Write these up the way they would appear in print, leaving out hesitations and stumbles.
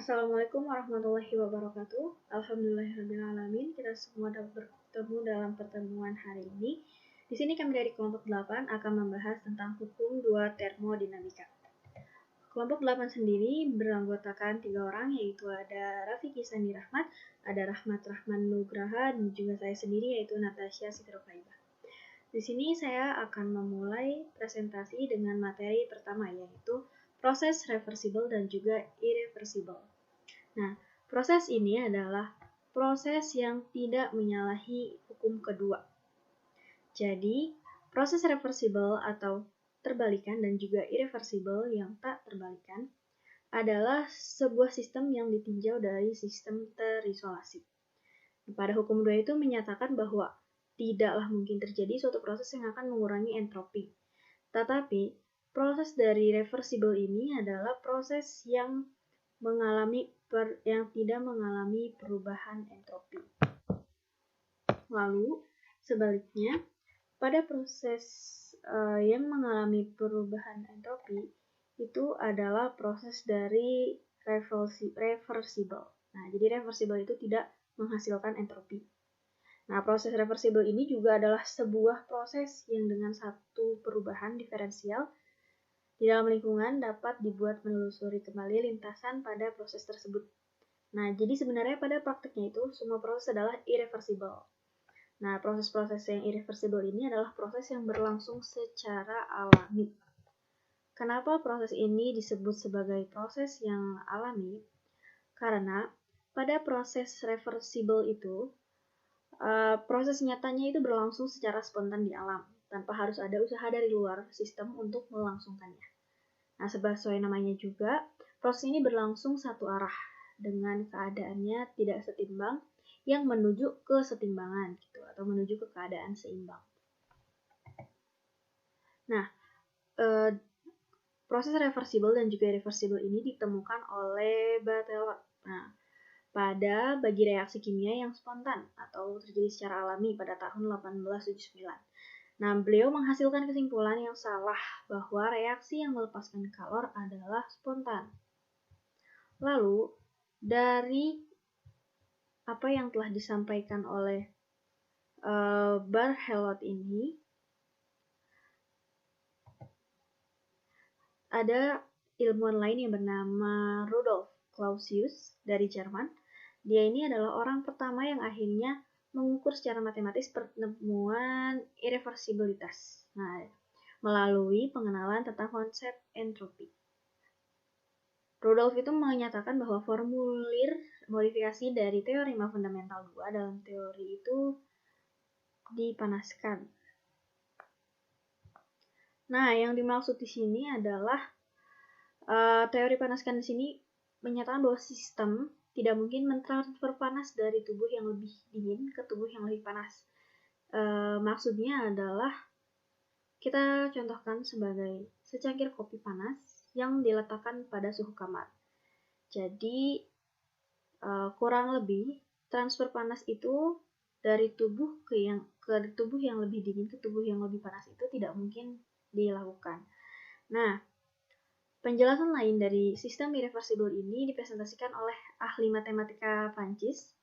Assalamualaikum warahmatullahi wabarakatuh. Alhamdulillahirrahmanirrahim. Kita semua dapat bertemu dalam pertemuan hari ini. Di sini kami dari kelompok 8 akan membahas tentang hukum 2 termodinamika. Kelompok 8 sendiri beranggotakan 3 orang, yaitu ada Rafiki Sandi Rahmat, ada Rahmat Rahman Nugraha, dan juga saya sendiri, yaitu Natasha Sitrofaibah. Di sini saya akan memulai presentasi dengan materi pertama, yaitu proses reversible dan juga irreversible. Nah, proses ini adalah proses yang tidak menyalahi hukum kedua. Jadi, proses reversible atau terbalikan dan juga irreversible yang tak terbalikan adalah sebuah sistem yang ditinjau dari sistem terisolasi. Pada hukum 2 itu menyatakan bahwa tidaklah mungkin terjadi suatu proses yang akan mengurangi entropi. Tetapi, proses dari reversible ini adalah proses yang tidak mengalami perubahan entropi. Lalu, sebaliknya, pada proses yang mengalami perubahan entropi, itu adalah proses dari reversible. Nah, jadi reversible itu tidak menghasilkan entropi. Nah, proses reversible ini juga adalah sebuah proses yang dengan satu perubahan diferensial di dalam lingkungan dapat dibuat menelusuri kembali lintasan pada proses tersebut. Nah, jadi sebenarnya pada praktiknya itu semua proses adalah irreversible. Nah, proses-proses yang irreversible ini adalah proses yang berlangsung secara alami. Kenapa proses ini disebut sebagai proses yang alami? Karena pada proses reversible itu, proses nyatanya itu berlangsung secara spontan di alam, tanpa harus ada usaha dari luar sistem untuk melangsungkannya. Nah, sesuai namanya juga, proses ini berlangsung satu arah dengan keadaannya tidak setimbang yang menuju ke setimbangan gitu, atau menuju ke keadaan seimbang. Nah, proses reversible dan juga irreversible ini ditemukan oleh Barthelot. Nah, pada bagi reaksi kimia yang spontan atau terjadi secara alami pada tahun 1879. Nah, beliau menghasilkan kesimpulan yang salah bahwa reaksi yang melepaskan kalor adalah spontan. Lalu, dari apa yang telah disampaikan oleh Barthelot ini, ada ilmuwan lain yang bernama Rudolf Clausius dari Jerman. Dia ini adalah orang pertama yang akhirnya mengukur secara matematis penemuan irreversibilitas. Nah, melalui pengenalan tentang konsep entropi. Rudolf itu menyatakan bahwa formulir modifikasi dari teorema fundamental 2 dalam teori itu dipanaskan. Nah, yang dimaksud di sini adalah teori panaskan di sini menyatakan bahwa sistem tidak mungkin mentransfer panas dari tubuh yang lebih dingin ke tubuh yang lebih panas. Maksudnya adalah kita contohkan sebagai secangkir kopi panas yang diletakkan pada suhu kamar. Jadi kurang lebih transfer panas itu dari tubuh ke tubuh yang lebih dingin ke tubuh yang lebih panas itu tidak mungkin dilakukan. Nah, penjelasan lain dari sistem irreversible ini dipresentasikan oleh ahli matematika Prancis,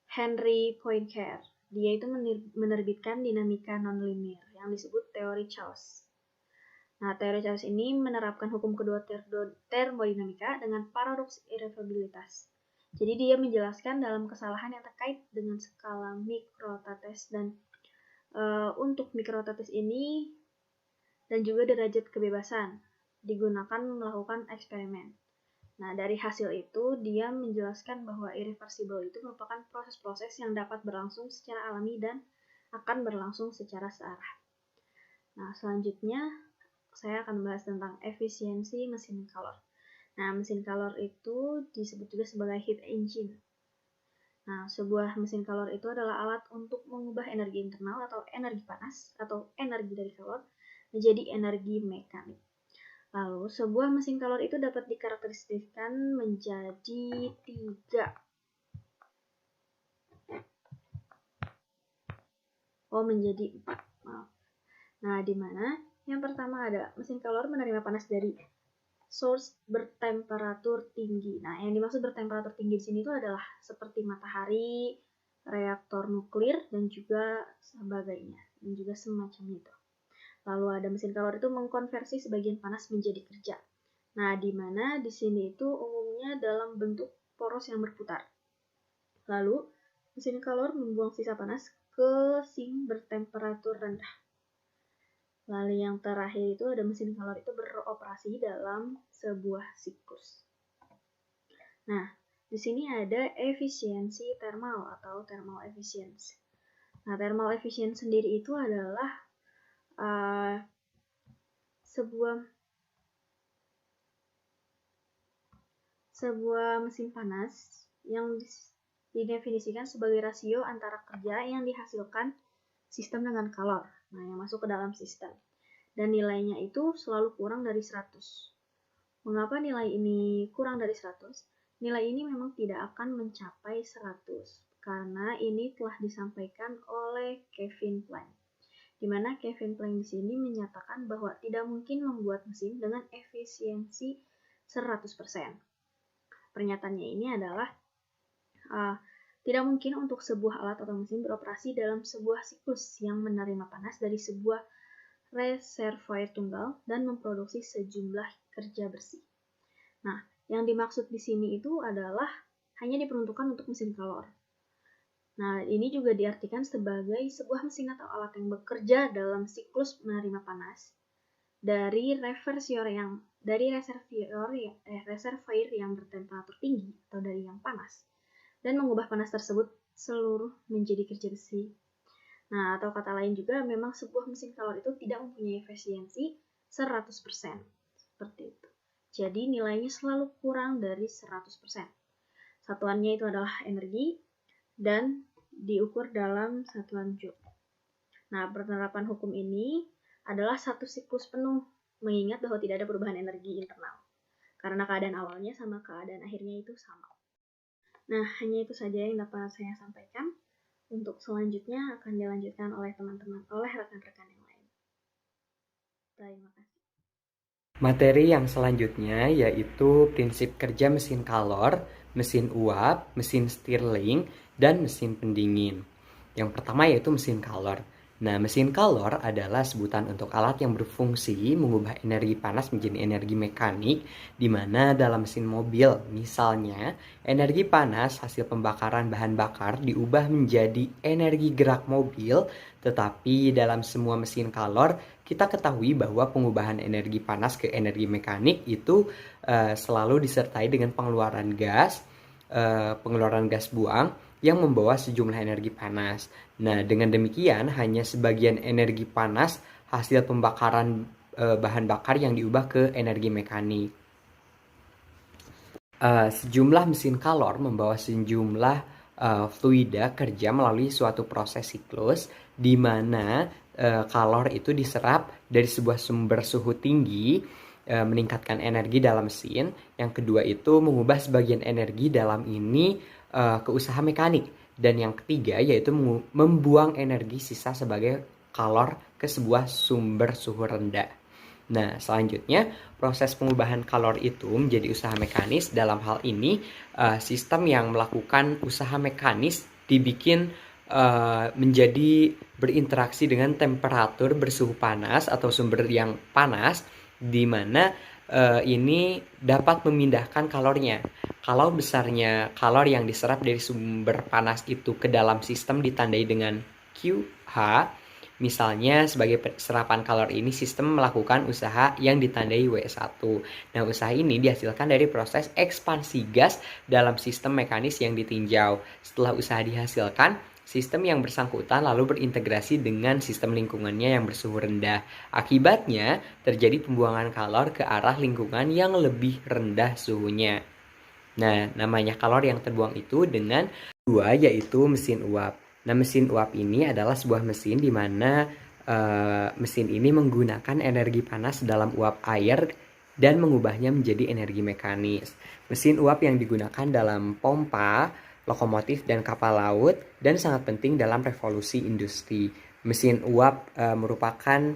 Henry Poincaré. Dia itu menerbitkan dinamika nonlinear yang disebut teori Chaos. Nah, teori Chaos ini menerapkan hukum kedua termodinamika dengan paradoks irreversibilitas. Jadi dia menjelaskan dalam kesalahan yang terkait dengan skala mikrotetes dan untuk mikrotetes ini dan juga derajat kebebasan digunakan melakukan eksperimen. Nah, dari hasil itu dia menjelaskan bahwa irreversible itu merupakan proses-proses yang dapat berlangsung secara alami dan akan berlangsung secara searah. Nah, selanjutnya saya akan membahas tentang efisiensi mesin kalor. Nah, mesin kalor itu disebut juga sebagai heat engine. Nah, sebuah mesin kalor itu adalah alat untuk mengubah energi internal atau energi panas atau energi dari kalor menjadi energi mekanik. Lalu, sebuah mesin kalor itu dapat dikarakteristikkan menjadi 3. Menjadi 4. Maaf. Nah, di mana yang pertama ada mesin kalor menerima panas dari source bertemperatur tinggi. Nah, yang dimaksud bertemperatur tinggi di sini itu adalah seperti matahari, reaktor nuklir, dan juga sebagainya, dan juga semacam itu. Lalu ada mesin kalor itu mengkonversi sebagian panas menjadi kerja. Nah, di mana di sini itu umumnya dalam bentuk poros yang berputar. Lalu, mesin kalor membuang sisa panas ke sink bertemperatur rendah. Lalu yang terakhir itu ada mesin kalor itu beroperasi dalam sebuah siklus. Nah, di sini ada efisiensi thermal atau thermal efficiency. Nah, thermal efficiency sendiri itu adalah sebuah mesin panas yang didefinisikan sebagai rasio antara kerja yang dihasilkan sistem dengan kalor, nah yang masuk ke dalam sistem. Dan nilainya itu selalu kurang dari 100. Mengapa nilai ini kurang dari 100? Nilai ini memang tidak akan mencapai 100 karena ini telah disampaikan oleh Kevin Planck. Di mana Kevin Planck di sini menyatakan bahwa tidak mungkin membuat mesin dengan efisiensi 100%. Pernyataannya ini adalah tidak mungkin untuk sebuah alat atau mesin beroperasi dalam sebuah siklus yang menerima panas dari sebuah reservoir tunggal dan memproduksi sejumlah kerja bersih. Nah, yang dimaksud di sini itu adalah hanya diperuntukkan untuk mesin kalor. Nah, ini juga diartikan sebagai sebuah mesin atau alat yang bekerja dalam siklus menerima panas dari reservoir yang bertemperatur tinggi atau dari yang panas, dan mengubah panas tersebut seluruh menjadi kerja bersih. Nah, atau kata lain juga, memang sebuah mesin kalor itu tidak mempunyai efisiensi 100%. Seperti itu. Jadi, nilainya selalu kurang dari 100%. Satuannya itu adalah energi dan diukur dalam satuan joule. Nah, penerapan hukum ini adalah satu siklus penuh, mengingat bahwa tidak ada perubahan energi internal. Karena keadaan awalnya sama keadaan akhirnya itu sama. Nah, hanya itu saja yang dapat saya sampaikan. Untuk selanjutnya akan dilanjutkan oleh teman-teman, oleh rekan-rekan yang lain. Terima kasih. Materi yang selanjutnya yaitu prinsip kerja mesin kalor, mesin uap, mesin Stirling, dan mesin pendingin. Yang pertama yaitu mesin kalor. Nah, mesin kalor adalah sebutan untuk alat yang berfungsi mengubah energi panas menjadi energi mekanik, di mana dalam mesin mobil, misalnya, energi panas hasil pembakaran bahan bakar diubah menjadi energi gerak mobil, tetapi dalam semua mesin kalor, kita ketahui bahwa pengubahan energi panas ke energi mekanik itu selalu disertai dengan pengeluaran gas buang yang membawa sejumlah energi panas. Nah, dengan demikian hanya sebagian energi panas hasil pembakaran bahan bakar yang diubah ke energi mekanik. Sejumlah mesin kalor membawa sejumlah fluida kerja melalui suatu proses siklus di mana kalor itu diserap dari sebuah sumber suhu tinggi, meningkatkan energi dalam mesin. Yang kedua itu mengubah sebagian energi dalam ini ke usaha mekanik. Dan yang ketiga yaitu membuang energi sisa sebagai kalor ke sebuah sumber suhu rendah. Nah, selanjutnya proses pengubahan kalor itu menjadi usaha mekanis. Dalam hal ini, sistem yang melakukan usaha mekanis dibikin menjadi berinteraksi dengan temperatur bersuhu panas atau sumber yang panas, di mana ini dapat memindahkan kalornya. Kalau besarnya kalor yang diserap dari sumber panas itu ke dalam sistem ditandai dengan QH, misalnya sebagai serapan kalor ini sistem melakukan usaha yang ditandai W1. Nah, usaha ini dihasilkan dari proses ekspansi gas dalam sistem mekanis yang ditinjau. Setelah usaha dihasilkan, sistem yang bersangkutan lalu berintegrasi dengan sistem lingkungannya yang bersuhu rendah. Akibatnya, terjadi pembuangan kalor ke arah lingkungan yang lebih rendah suhunya. Nah, namanya kalor yang terbuang itu dengan dua, yaitu mesin uap. Nah, mesin uap ini adalah sebuah mesin di mana mesin ini menggunakan energi panas dalam uap air dan mengubahnya menjadi energi mekanis. Mesin uap yang digunakan dalam pompa, lokomotif, dan kapal laut dan sangat penting dalam revolusi industri. Mesin uap merupakan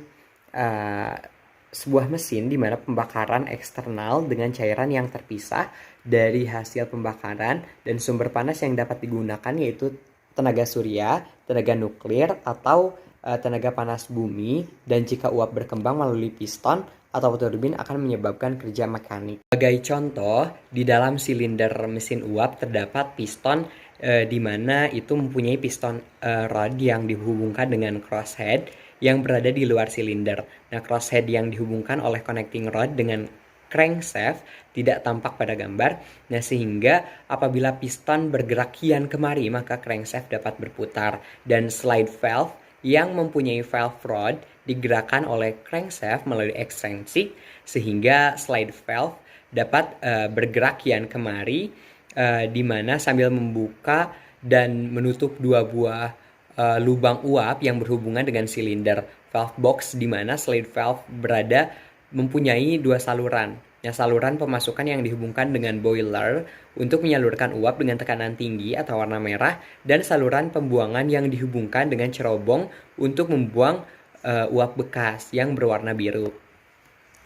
sebuah mesin di mana pembakaran eksternal dengan cairan yang terpisah dari hasil pembakaran, dan sumber panas yang dapat digunakan yaitu tenaga surya, tenaga nuklir, atau tenaga panas bumi. Dan jika uap berkembang melalui piston atau turbin akan menyebabkan kerja mekanik. Sebagai contoh, di dalam silinder mesin uap terdapat piston di mana itu mempunyai piston rod yang dihubungkan dengan crosshead yang berada di luar silinder. Nah, crosshead yang dihubungkan oleh connecting rod dengan crankshaft tidak tampak pada gambar. Nah, sehingga apabila piston bergerak kian kemari, maka crankshaft dapat berputar. Dan slide valve yang mempunyai valve rod digerakkan oleh crankshaft melalui ekstensi, sehingga slide valve dapat bergerak kian kemari, di mana sambil membuka dan menutup dua buah lubang uap yang berhubungan dengan silinder. Valve box di mana slide valve berada mempunyai dua saluran. Nah, saluran pemasukan yang dihubungkan dengan boiler untuk menyalurkan uap dengan tekanan tinggi atau warna merah, dan saluran pembuangan yang dihubungkan dengan cerobong untuk membuang uap bekas yang berwarna biru.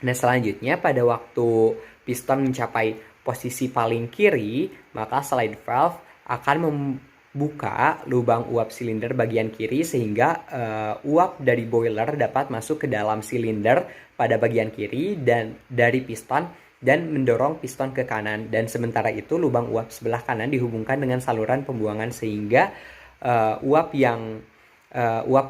Nah, selanjutnya pada waktu piston mencapai posisi paling kiri, maka slide valve akan membuka lubang uap silinder bagian kiri sehingga uap dari boiler dapat masuk ke dalam silinder pada bagian kiri dan dari piston dan mendorong piston ke kanan. Dan sementara itu lubang uap sebelah kanan dihubungkan dengan saluran pembuangan sehingga uap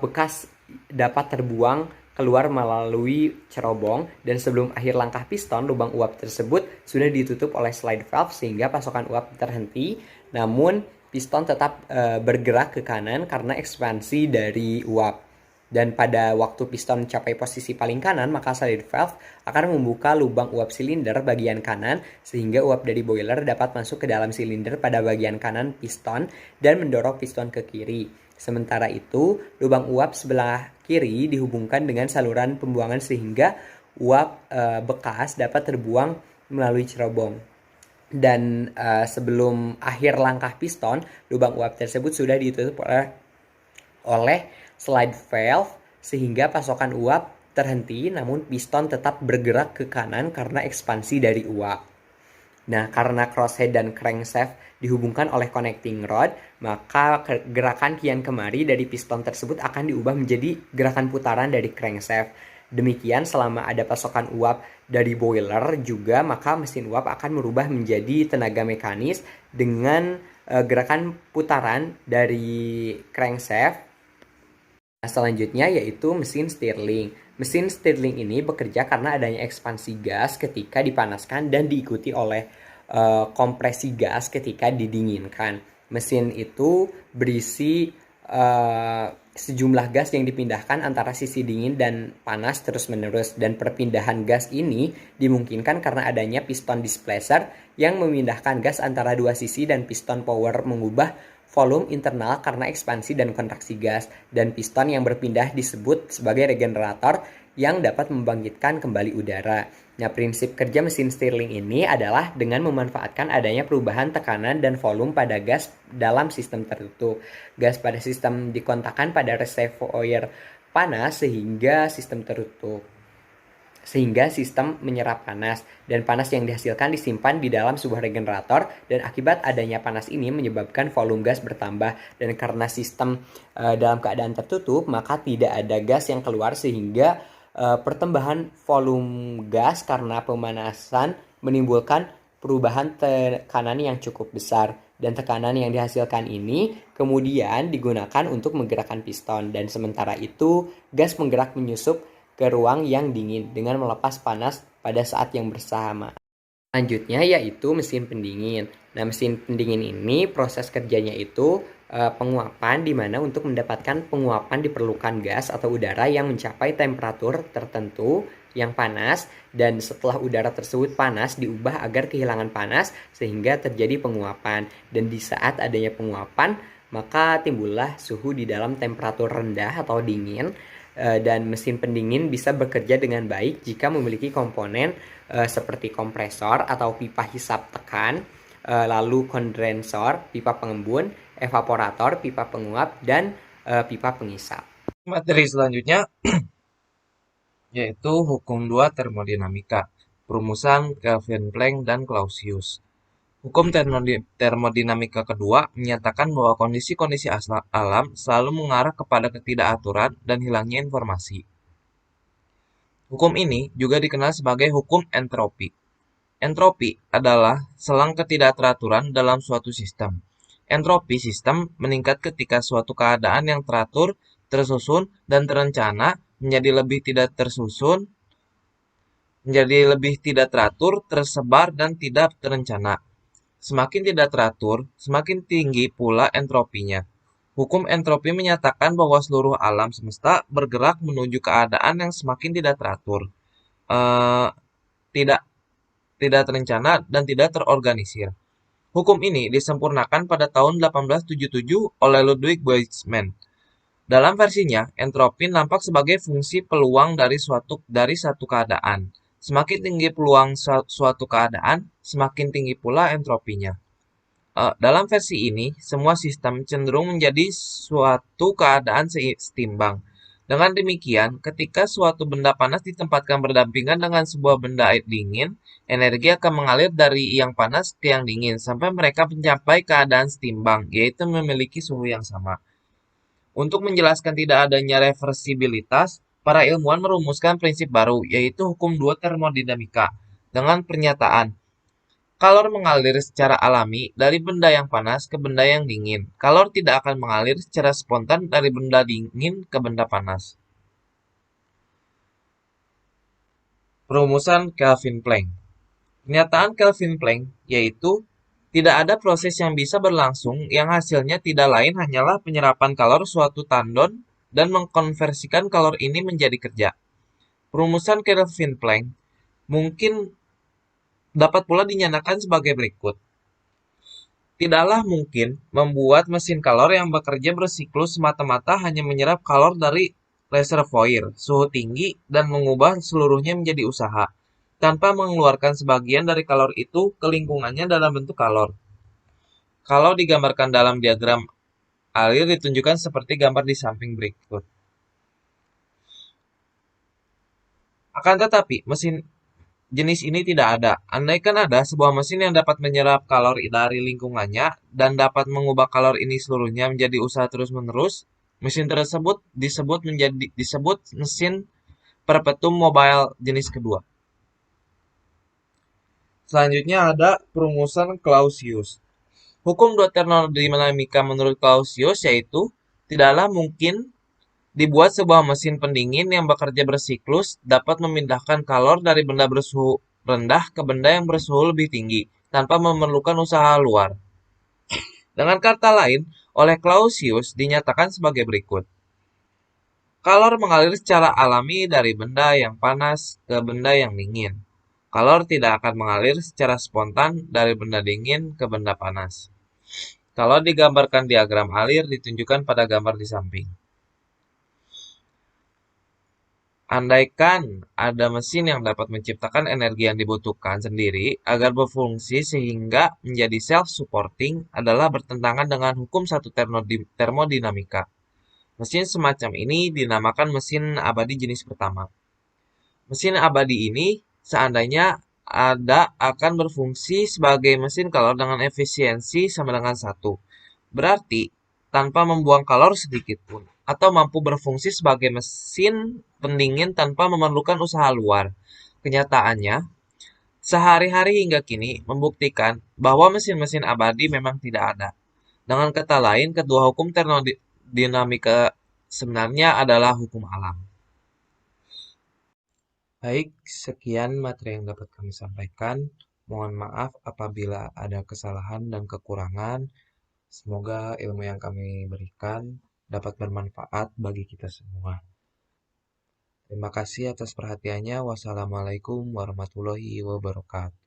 bekas dapat terbuang keluar melalui cerobong. Dan sebelum akhir langkah piston, lubang uap tersebut sudah ditutup oleh slide valve sehingga pasokan uap terhenti. Namun piston tetap bergerak ke kanan karena ekspansi dari uap. Dan pada waktu piston mencapai posisi paling kanan, maka slide valve akan membuka lubang uap silinder bagian kanan sehingga uap dari boiler dapat masuk ke dalam silinder pada bagian kanan piston dan mendorong piston ke kiri. Sementara itu, lubang uap sebelah kiri dihubungkan dengan saluran pembuangan sehingga uap bekas dapat terbuang melalui cerobong. Dan sebelum akhir langkah piston, lubang uap tersebut sudah ditutup oleh slide valve sehingga pasokan uap terhenti, namun piston tetap bergerak ke kanan karena ekspansi dari uap. Nah, karena crosshead dan crankshaft dihubungkan oleh connecting rod, maka gerakan kian kemari dari piston tersebut akan diubah menjadi gerakan putaran dari crankshaft. Demikian selama ada pasokan uap dari boiler juga, maka mesin uap akan merubah menjadi tenaga mekanis dengan gerakan putaran dari crankshaft. Nah, selanjutnya yaitu mesin Stirling. Mesin Stirling ini bekerja karena adanya ekspansi gas ketika dipanaskan dan diikuti oleh kompresi gas ketika didinginkan. Mesin itu berisi sejumlah gas yang dipindahkan antara sisi dingin dan panas terus-menerus, dan perpindahan gas ini dimungkinkan karena adanya piston displacer yang memindahkan gas antara dua sisi, dan piston power mengubah volume internal karena ekspansi dan kontraksi gas, dan piston yang berpindah disebut sebagai regenerator yang dapat membangkitkan kembali udara. Nah, prinsip kerja mesin Stirling ini adalah dengan memanfaatkan adanya perubahan tekanan dan volume pada gas dalam sistem tertutup. Gas pada sistem dikontakkan pada reservoir panas sehingga sistem menyerap panas, dan panas yang dihasilkan disimpan di dalam sebuah regenerator, dan akibat adanya panas ini menyebabkan volume gas bertambah. Dan karena sistem dalam keadaan tertutup, maka tidak ada gas yang keluar sehingga pertambahan volume gas karena pemanasan menimbulkan perubahan tekanan yang cukup besar, dan tekanan yang dihasilkan ini kemudian digunakan untuk menggerakkan piston, dan sementara itu gas menggerak menyusup ke ruang yang dingin dengan melepas panas pada saat yang bersama. Selanjutnya yaitu mesin pendingin. Nah, mesin pendingin ini proses kerjanya itu penguapan, di mana untuk mendapatkan penguapan diperlukan gas atau udara yang mencapai temperatur tertentu yang panas, dan setelah udara tersebut panas diubah agar kehilangan panas sehingga terjadi penguapan. Dan di saat adanya penguapan, maka timbullah suhu di dalam temperatur rendah atau dingin. Dan mesin pendingin bisa bekerja dengan baik jika memiliki komponen seperti kompresor atau pipa hisap tekan, lalu kondensor, pipa pengembun, evaporator, pipa penguap, dan pipa pengisap. Materi selanjutnya yaitu hukum 2 termodinamika, perumusan Kelvin Planck dan Clausius. Hukum termodinamika kedua menyatakan bahwa kondisi-kondisi alam selalu mengarah kepada ketidakaturan dan hilangnya informasi. Hukum ini juga dikenal sebagai hukum entropi. Entropi adalah selang ketidakteraturan dalam suatu sistem. Entropi sistem meningkat ketika suatu keadaan yang teratur, tersusun, dan terencana menjadi lebih tidak teratur, tersebar, dan tidak terencana. Semakin tidak teratur, semakin tinggi pula entropinya. Hukum entropi menyatakan bahwa seluruh alam semesta bergerak menuju keadaan yang semakin tidak teratur, eh, tidak tidak terencana, dan tidak terorganisir. Hukum ini disempurnakan pada tahun 1877 oleh Ludwig Boltzmann. Dalam versinya, entropi nampak sebagai fungsi peluang dari satu keadaan. Semakin tinggi peluang suatu keadaan, semakin tinggi pula entropinya. Dalam versi ini, semua sistem cenderung menjadi suatu keadaan seimbang. Dengan demikian, ketika suatu benda panas ditempatkan berdampingan dengan sebuah benda dingin, energi akan mengalir dari yang panas ke yang dingin sampai mereka mencapai keadaan setimbang, yaitu memiliki suhu yang sama. Untuk menjelaskan tidak adanya reversibilitas, para ilmuwan merumuskan prinsip baru, yaitu hukum 2 termodinamika, dengan pernyataan kalor mengalir secara alami dari benda yang panas ke benda yang dingin. Kalor tidak akan mengalir secara spontan dari benda dingin ke benda panas. Perumusan Kelvin Planck. Pernyataan Kelvin Planck yaitu tidak ada proses yang bisa berlangsung yang hasilnya tidak lain hanyalah penyerapan kalor suatu tandon dan mengkonversikan kalor ini menjadi kerja. Perumusan Kelvin Planck mungkin dapat pula dinyatakan sebagai berikut. Tidaklah mungkin membuat mesin kalor yang bekerja bersiklus semata-mata hanya menyerap kalor dari reservoir suhu tinggi dan mengubah seluruhnya menjadi usaha, tanpa mengeluarkan sebagian dari kalor itu ke lingkungannya dalam bentuk kalor. Kalau digambarkan dalam diagram alir ditunjukkan seperti gambar di samping berikut. Akan tetapi, mesin jenis ini tidak ada. Andaikan ada sebuah mesin yang dapat menyerap kalor dari lingkungannya dan dapat mengubah kalor ini seluruhnya menjadi usaha terus-menerus, mesin tersebut disebut mesin perpetuum mobile jenis kedua. Selanjutnya ada perumusan Clausius. Hukum 2 termodinamika menurut Clausius yaitu tidaklah mungkin dibuat sebuah mesin pendingin yang bekerja bersiklus dapat memindahkan kalor dari benda bersuhu rendah ke benda yang bersuhu lebih tinggi tanpa memerlukan usaha luar. Dengan kata lain, oleh Clausius dinyatakan sebagai berikut. Kalor mengalir secara alami dari benda yang panas ke benda yang dingin. Kalor tidak akan mengalir secara spontan dari benda dingin ke benda panas. Kalau digambarkan diagram alir ditunjukkan pada gambar di samping. Andaikan ada mesin yang dapat menciptakan energi yang dibutuhkan sendiri agar berfungsi sehingga menjadi self-supporting adalah bertentangan dengan hukum 1 termodinamika. Mesin semacam ini dinamakan mesin abadi jenis pertama. Mesin abadi ini seandainya ada akan berfungsi sebagai mesin kalor dengan efisiensi sama dengan 1. Berarti tanpa membuang kalor sedikit pun, atau mampu berfungsi sebagai mesin pendingin tanpa memerlukan usaha luar. Kenyataannya, sehari-hari hingga kini membuktikan bahwa mesin-mesin abadi memang tidak ada. Dengan kata lain, kedua hukum termodinamika sebenarnya adalah hukum alam. Baik, sekian materi yang dapat kami sampaikan. Mohon maaf apabila ada kesalahan dan kekurangan. Semoga ilmu yang kami berikan dapat bermanfaat bagi kita semua. Terima kasih atas perhatiannya. Wassalamualaikum warahmatullahi wabarakatuh.